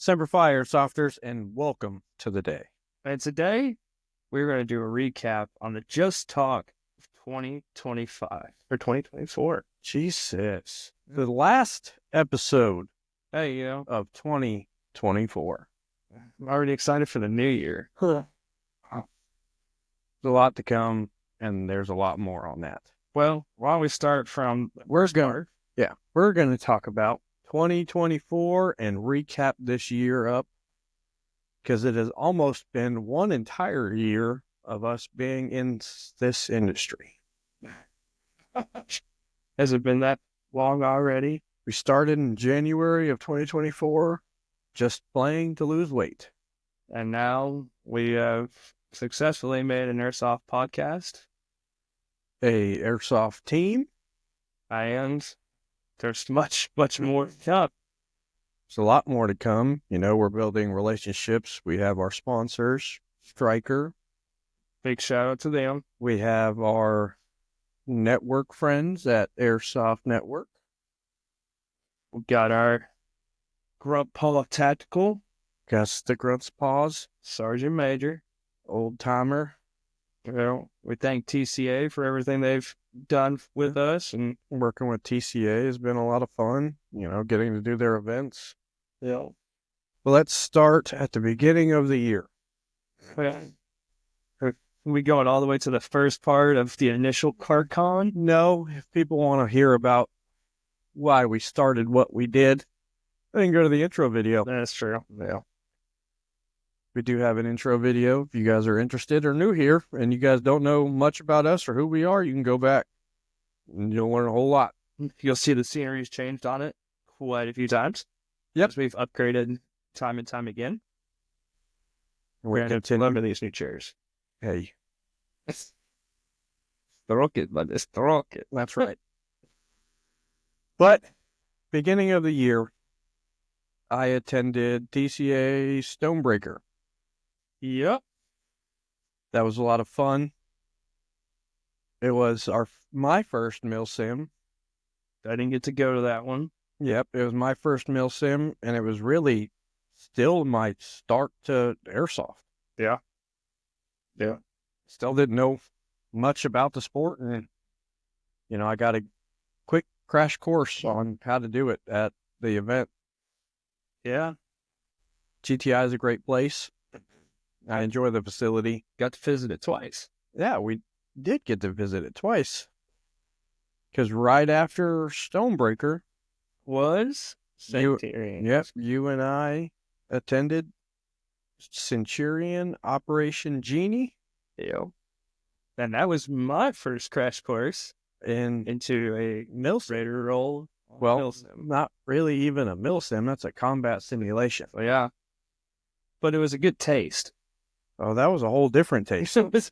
Semper Fi Airsofters, and welcome to the day. And today, we're going to do a recap on the Just Talk of 2025 or 2024. Jesus. The last episode Hey, of 2024. I'm already excited for the new year. There's a lot to come, and there's a lot more on that. Well, why don't we start from We're going to talk about 2024 and recap this year up, because it has almost been one entire year of us being in this industry. Has it been that long already? We started in January of 2024, just playing to lose weight. And now we have successfully made an airsoft podcast. A airsoft team. And there's much more to come. There's a lot more to come. We're building relationships. We have our sponsors, Stryker. Big shout out to them. We have our network friends at Airsoft Network. We got our Grunt Paw Tactical. Got the Grunt's Paws. Sergeant Major. Old timer. We thank TCA for everything they've done with us, and working with TCA has been a lot of fun, getting to do their events. Yeah. Well, let's start at the beginning of the year. Are we going all the way to the first part of the initial CartCon? No, if people want to hear about why we started what we did, they can go to the intro video. That's true. Yeah. We do have an intro video. If you guys are interested or new here and you guys don't know much about us or who we are, you can go back and you'll learn a whole lot. You'll see the scenery's changed on it quite a few times. Yep. We've upgraded time and time again. We're going to love these new chairs. Hey. It's the rocket, but it's the rocket. That's right. But beginning of the year, I attended TCA Stonebreaker. Yep. That was a lot of fun. It was my first milsim. I didn't get to go to that one. Yep, it was my first milsim, and it was really still my start to airsoft. Yeah. Still didn't know much about the sport, and I got a quick crash course on how to do it at the event. Yeah. GTI is a great place. I enjoy the facility. Got to visit it twice. Yeah, we did get to visit it twice. Because right after Stonebreaker was Centurion. Yep, you and I attended Centurion Operation Genie. Yeah. And that was my first crash course into a milsim role. Well, not really even a milsim. That's a combat simulation. Well, yeah. But it was a good taste. Oh, that was a whole different taste. It was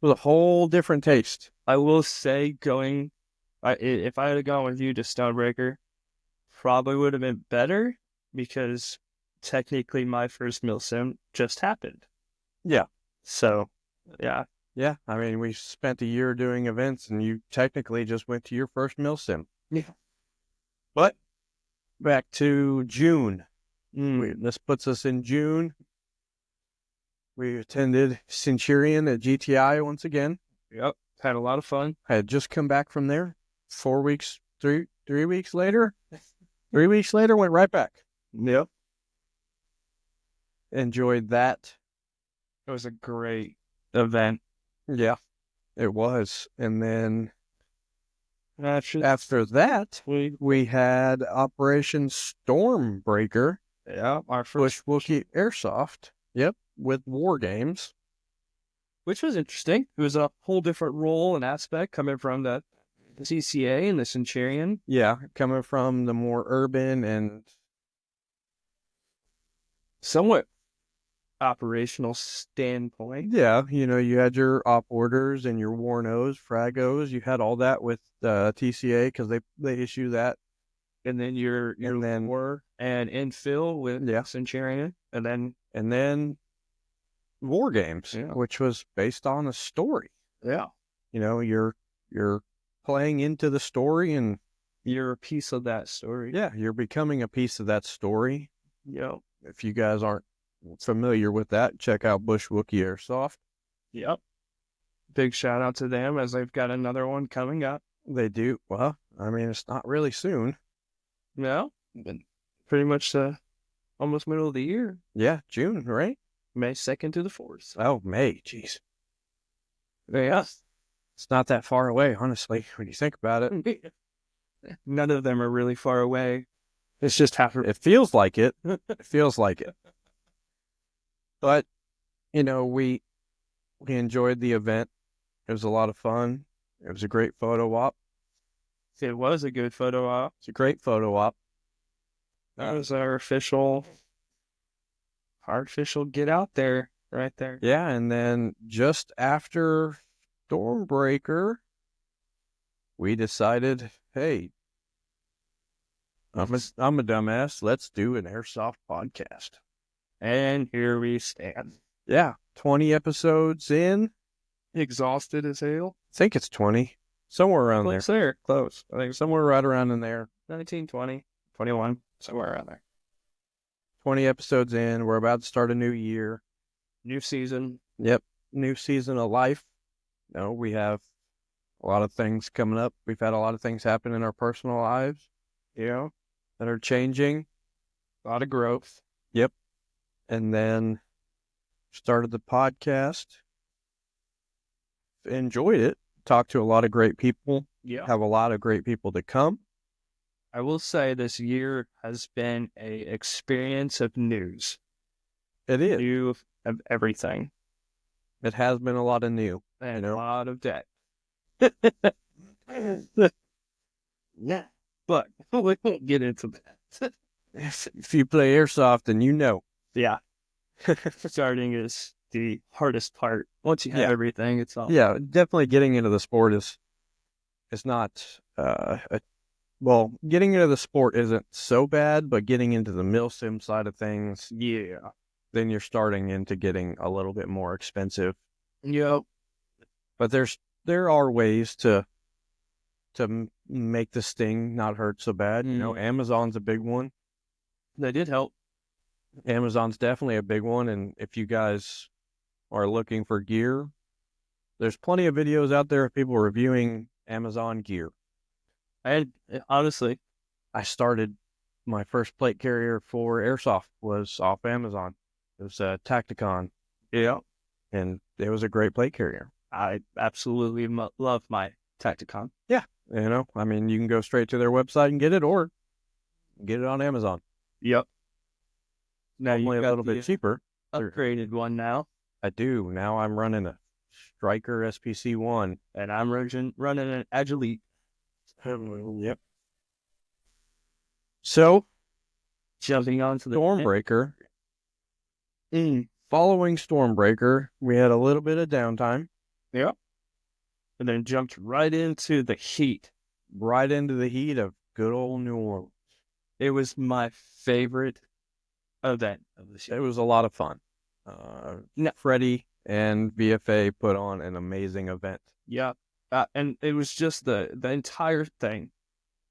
a whole different taste. I will say if I had gone with you to Stonebreaker, probably would have been better because technically my first milsim just happened. Yeah. So, yeah. Yeah. I mean, we spent a year doing events and you technically just went to your first milsim. Yeah. But back to June. This puts us in June. We attended Centurion at GTI once again. Yep. Had a lot of fun. I had just come back from there. 4 weeks, 3 weeks later. 3 weeks later, went right back. Yep. Enjoyed that. It was a great event. Yeah, it was. And then after that, we had Operation Stormbreaker. Yeah, our first Bushwookie Airsoft. Yep, with War Games. Which was interesting. It was a whole different role and aspect coming from the CCA and the Centurion. Yeah, coming from the more urban and somewhat operational standpoint. Yeah, you had your op orders and your Warnos, Fragos. You had all that with TCA because they issue that. And then your war and infill with Centurion, and then War Games, which was based on a story. Yeah, you're playing into the story, and you're a piece of that story. Yeah, you're becoming a piece of that story. If you guys aren't familiar with that, check out Bush Wookie Airsoft. Yep. Big shout out to them as they've got another one coming up. They do. Well, I mean, it's not really soon. No, but pretty much almost middle of the year. Yeah, June, right? May 2nd to the 4th. Oh, May. Jeez. Yeah. It's not that far away, honestly, when you think about it. None of them are really far away. It's just half. It feels like it. It feels like it. But, we enjoyed the event. It was a lot of fun. It was a great photo op. It was a good photo op. It's a great photo op. That was our official get out there right there. Yeah, and then just after Stormbreaker, we decided, hey, I'm a dumbass. Let's do an airsoft podcast. And here we stand. Yeah, 20 episodes in. Exhausted as hell. I think it's 20. Somewhere around there. Close. I think Somewhere right around in there. 19, 20, 21, somewhere around there. 20 episodes in. We're about to start a new year. New season. Yep. New season of life. We have a lot of things coming up. We've had a lot of things happen in our personal lives, that are changing. A lot of growth. Yep. And then started the podcast. Enjoyed it. Talked to a lot of great people. Yeah. Have a lot of great people to come. I will say this year has been a experience of news. It is. New of everything. It has been a lot of new. And a lot of debt. Yeah. But we won't get into that. If you play airsoft, then you know. Yeah. Starting is the hardest part. Once you have everything, it's all. Yeah, definitely getting into the sport is not getting into the sport isn't so bad, but getting into the milsim side of things, then you're starting into getting a little bit more expensive. Yep. But there are ways to make the sting not hurt so bad. Amazon's a big one. They did help. Amazon's definitely a big one, and if you guys are looking for gear, there's plenty of videos out there of people reviewing Amazon gear. And honestly, I started my first plate carrier for airsoft was off Amazon. It was a Tacticon. Yeah. And it was a great plate carrier. I absolutely love my Tacticon. Yeah. I mean, you can go straight to their website and get it, or get it on Amazon. Yep. Now you got a little bit cheaper. Upgraded one now. I do. Now I'm running a Striker SPC1. And I'm running an Agilite. Yep. So, jumping onto the Stormbreaker. Following Stormbreaker, we had a little bit of downtime. Yep. And then jumped right into the heat. Right into the heat of good old New Orleans. It was my favorite event of the year. It was a lot of fun. Freddie and VFA put on an amazing event. Yeah. And it was just the entire thing.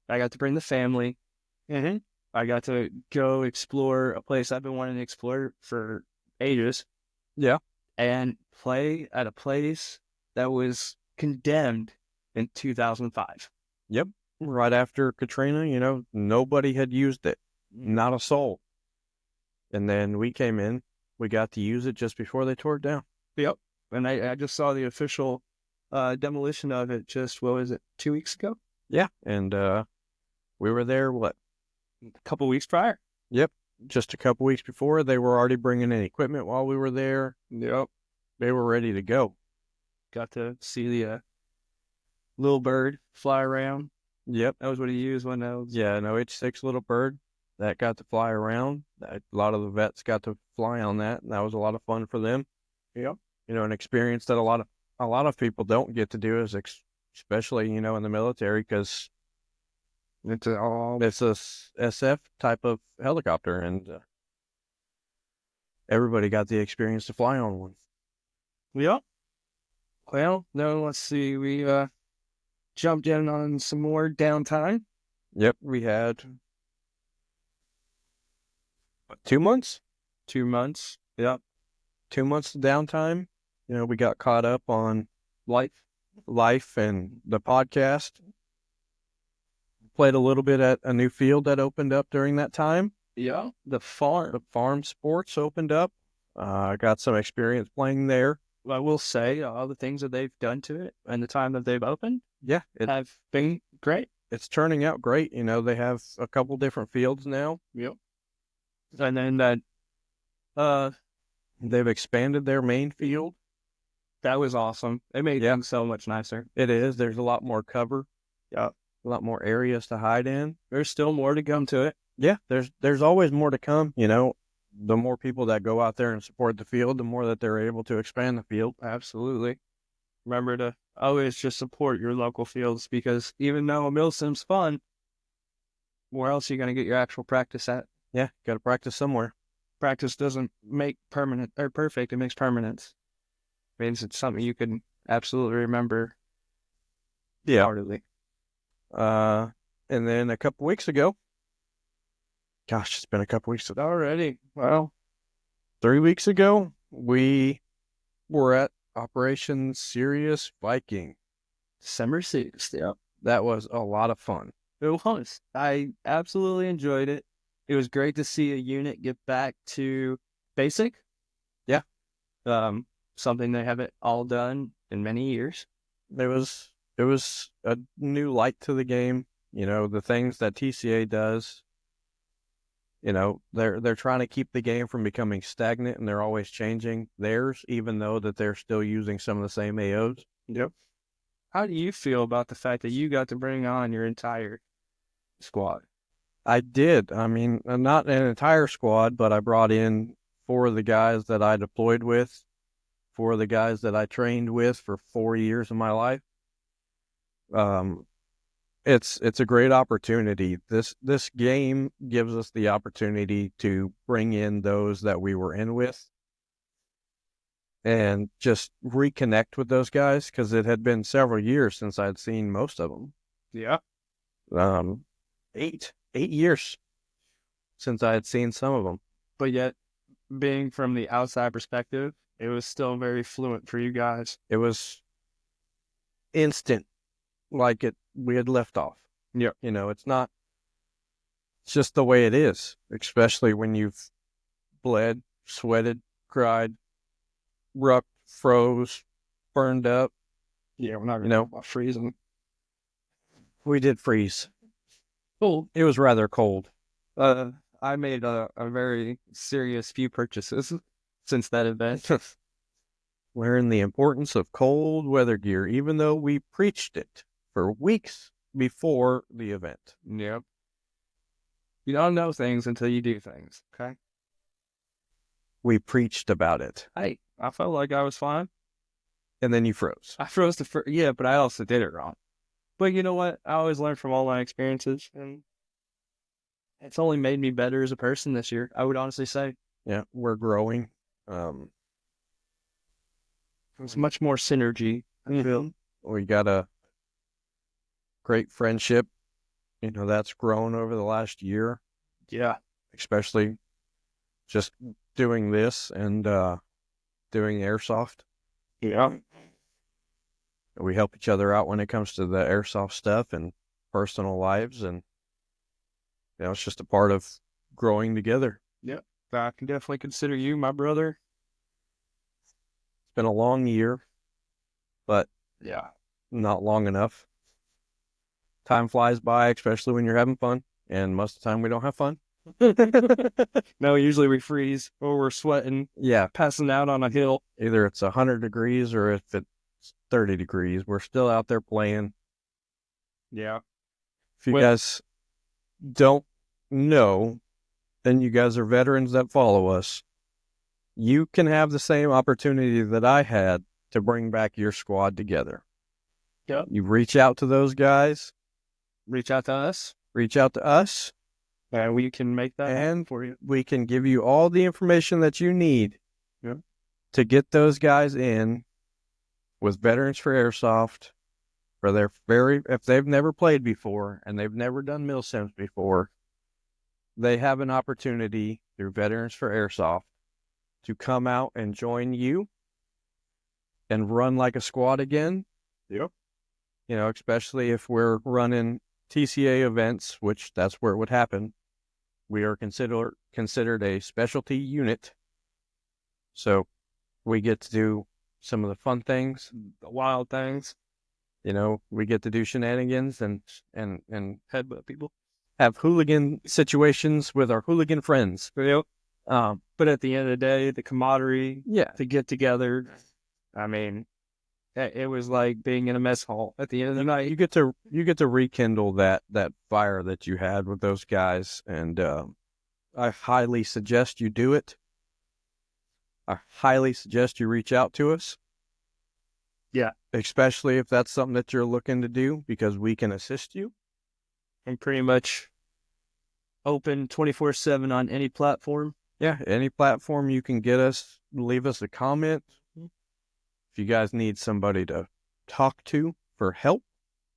I got to bring the family. Mm-hmm. I got to go explore a place I've been wanting to explore for ages. Yeah. And play at a place that was condemned in 2005. Yep. Right after Katrina, nobody had used it. Not a soul. And then we came in. We got to use it just before they tore it down. Yep. And I just saw the official demolition of it just, 2 weeks ago? Yeah. And we were there, a couple weeks prior? Yep. Just a couple weeks before. They were already bringing in equipment while we were there. Yep. They were ready to go. Got to see the little bird fly around. Yep. That was what he used when I was... Yeah, an OH-6 little bird that got to fly around. A lot of the vets got to fly on that, and that was a lot of fun for them. Yep. An experience that a lot of people don't get to do, especially in the military, because it's a SF type of helicopter, and everybody got the experience to fly on one. Yep. Well, no, let's see. We jumped in on some more downtime. Yep, we had 2 months. 2 months. Yep. 2 months of downtime. We got caught up on life and the podcast. Played a little bit at a new field that opened up during that time. Yeah. The farm sports opened up. Got some experience playing there. I will say all the things that they've done to it and the time that they've opened Yeah, have been great. it's turning out great. They have a couple different fields now. Yep. And then that They've expanded their main field. that was awesome. It made things so much nicer. It is. There's a lot more cover. Yeah. A lot more areas to hide in. There's still more to come to it. Yeah, there's always more to come. The more people that go out there and support the field, the more that they're able to expand the field. Absolutely. Remember to always just support your local fields, because even though a mill sim's fun, where else are you going to get your actual practice at? Yeah, got to practice somewhere. Practice doesn't make permanent or perfect. It makes permanence. It means it's something you can absolutely remember. Yeah. Heartedly. And then a couple weeks ago, gosh, it's been a couple weeks Already. Well, 3 weeks ago, we were at Operation Sirius Viking. December 6th. Yeah. That was a lot of fun. It was. I absolutely enjoyed it. It was great to see a unit get back to basic. Yeah. Something they haven't all done in many years. It was a new light to the game. The things that TCA does. They're trying to keep the game from becoming stagnant, and they're always changing theirs, even though that they're still using some of the same AOs. Yep. How do you feel about the fact that you got to bring on your entire squad? I did. I mean, not an entire squad, but I brought in 4 of the guys that I deployed with, 4 of the guys that I trained with for 4 years of my life. It's a great opportunity. This game gives us the opportunity to bring in those that we were in with and just reconnect with those guys, because it had been several years since I'd seen most of them. Yeah. 8 years since I had seen some of them. But yet, being from the outside perspective, it was still very fluent for you guys. It was instant, like we had left off. Yeah. It's just the way it is, especially when you've bled, sweated, cried, rucked, froze, burned up. Yeah, we're not going to freezing. We did freeze. Cool. It was rather cold. I made a very serious few purchases since that event. Learned the importance of cold weather gear, even though we preached it for weeks before the event. Yep. You don't know things until you do things, okay? We preached about it. Hey, I felt like I was fine. And then you froze. I froze yeah, but I also did it wrong. But you know what? I always learn from all my experiences, and it's only made me better as a person this year, I would honestly say. Yeah, we're growing. It's much more synergy, I feel. We got a great friendship, that's grown over the last year. Yeah. Especially just doing this and doing airsoft. Yeah. We help each other out when it comes to the airsoft stuff and personal lives, and it's just a part of growing together. Yep. I can definitely consider you my brother. It's been a long year, but yeah, not long enough. Time flies by, especially when you're having fun, and most of the time we don't have fun. No, usually we freeze or we're sweating. Yeah, passing out on a hill. Either it's 100 degrees or if it's 30 degrees, we're still out there playing. Yeah. If you guys don't know, then you guys are veterans that follow us. You can have the same opportunity that I had to bring back your squad together. Yeah. You reach out to those guys. Reach out to us. And we can make that happen for you. We can give you all the information that you need to get those guys in with Veterans for Airsoft for if they've never played before and they've never done mill sims before, they have an opportunity through Veterans for Airsoft to come out and join you and run like a squad again. Yep. You know, especially if we're running TCA events, which that's where it would happen. We are considered a specialty unit. So we get to do some of the fun things, The wild things. you know, we get to do shenanigans and Headbutt people. have hooligan situations with our hooligan friends. Yep. But at the end of the day, the camaraderie, Yeah. to get together, I mean, it was like being in a mess hall at the end of the night. You get to rekindle that fire that you had with those guys, and I highly suggest you do it. I highly suggest you reach out to us. Yeah. Especially if that's something that you're looking to do, because we can assist you. And pretty much open 24/7 on any platform. Yeah, any platform you can get us, leave us a comment. If you guys need somebody to talk to for help,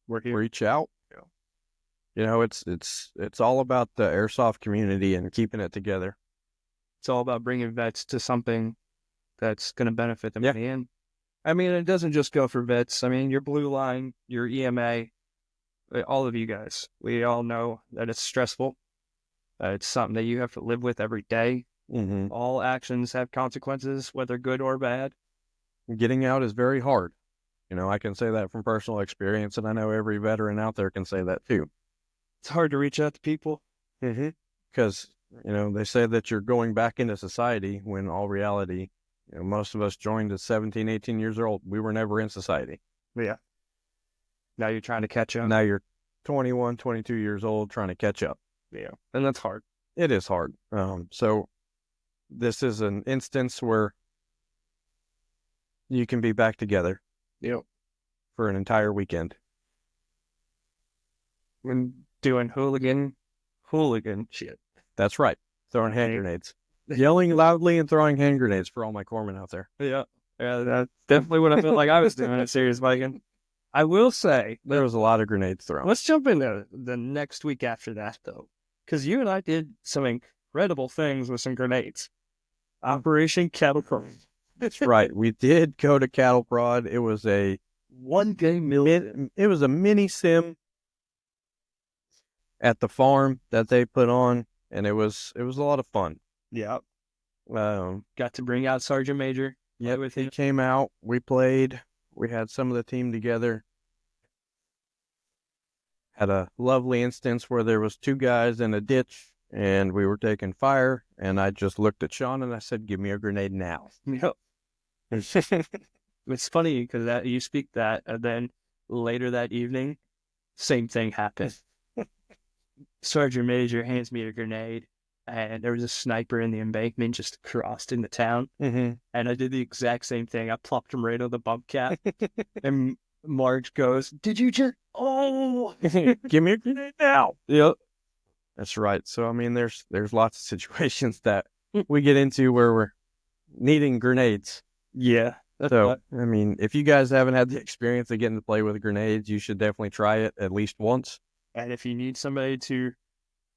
We're here. reach out. You know, it's all about the airsoft community and keeping it together. It's all about bringing vets to something that's going to benefit them Yeah. in the end. I mean, it doesn't just go for vets. I mean, your Blue Line, your EMA, all of you guys, we all know that it's stressful. It's something that you have to live with every day. Mm-hmm. All actions have consequences, whether good or bad. Getting out is very hard. You know, I can say that from personal experience, and I know every veteran out there can say that too. It's hard to reach out to people. Mm-hmm. Because, you know, they say that you're going back into society when all reality, you know, most of us joined at 17, 18 years old. We were never in society. Yeah. Now you're trying to catch up. Now you're 21, 22 years old trying to catch up. Yeah. And that's hard. It is hard. So this is an instance where you can be back together. Yep. For an entire weekend. When doing hooligan shit. That's right. Throwing hand grenades. Yelling loudly and throwing hand grenades for all my corpsmen out there. Yeah. Yeah, that's definitely what I felt like I was doing at Serious Viking. I will say, there was a lot of grenades thrown. Let's jump into the next week after that, though. Because you and I did some incredible things with some grenades. Operation Cattle Prod. That's right. We did go to Cattle Prod. It was a it was a mini sim at the farm that they put on, and it was a lot of fun. Yeah. Got to bring out Sergeant Major. Yeah, he came out. We played. We had some of the team together. Had a lovely instance where there was two guys in a ditch, and we were taking fire. And I just looked at Shawn and I said, "Give me a grenade now." Yep. It's funny because that you speak that, and then later that evening, same thing happened. Sergeant Major hands me a grenade, and there was a sniper in the embankment just crossed in the town. Mm-hmm. And I did the exact same thing. I plopped him right on the bump cap. And Marge goes, "Did you just? Oh, give me a grenade now!" Yep, that's right. So I mean, there's lots of situations that we get into where we're needing grenades. Yeah. So I mean, if you guys haven't had the experience of getting to play with grenades, you should definitely try it at least once. And if you need somebody to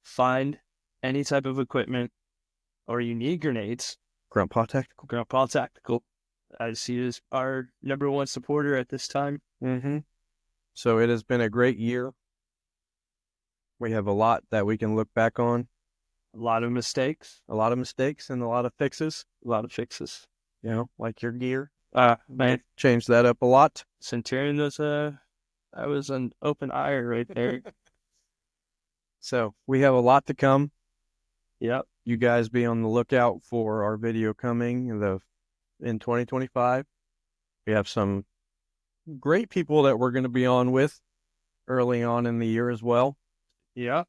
find any type of equipment, or you need grenades, Grandpa Tactical, as he is our #1 supporter at this time. Mm-hmm. So it has been a great year. We have a lot that we can look back on. A lot of mistakes. And a lot of fixes. You know, like your gear. Man, changed that up a lot. Centurion was that was an open eye right there. So we have a lot to come. Yep. You guys be on the lookout for our video coming in 2025. We have some great people that we're going to be on with early on in the year as well. Yeah.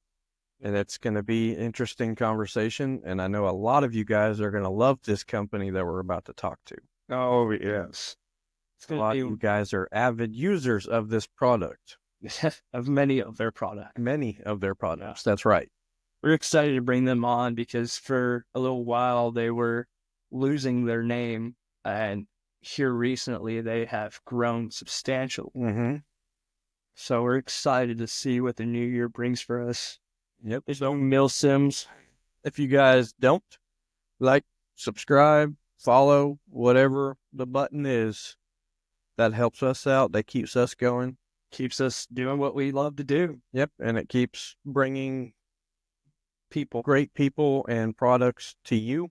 And it's going to be interesting conversation. And I know a lot of you guys are going to love this company that we're about to talk to. Oh, yes. A lot of you guys are avid users of this product. Of many of their products. Yeah. That's right. We're excited to bring them on because for a little while they were losing their name, and here recently they have grown substantially. Mm-hmm. So we're excited to see what the new year brings for us. Yep. So Milsims. If you guys don't Like, subscribe, follow, whatever the button is. That helps us out. That keeps us going. Keeps us doing what we love to do. Yep. And it keeps bringing great people and products to you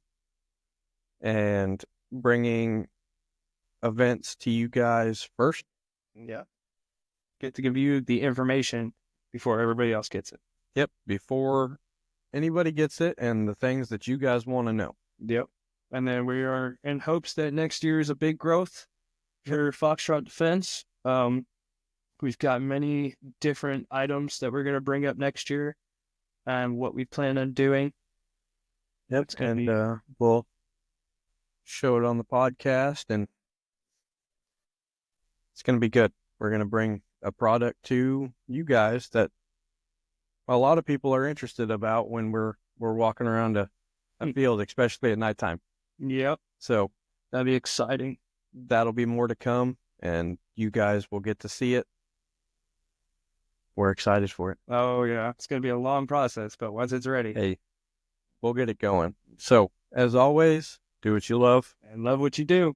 and bringing events to you guys first. Yeah. Get to give you the information before everybody else gets it. Yep. Before anybody gets it and the things that you guys want to know. Yep. And then we are in hopes that next year is a big growth for Foxtrot Defense. We've got many different items that we're going to bring up next year and what we plan on doing. Yep. And we'll show it on the podcast, and it's going to be good. We're going to bring a product to you guys that a lot of people are interested about when we're walking around a field, especially at nighttime. Yep. So that'll be exciting. That'll be more to come, and you guys will get to see it. We're excited for it. Oh, yeah. It's going to be a long process, but once it's ready, hey, we'll get it going. So, as always, do what you love and love what you do.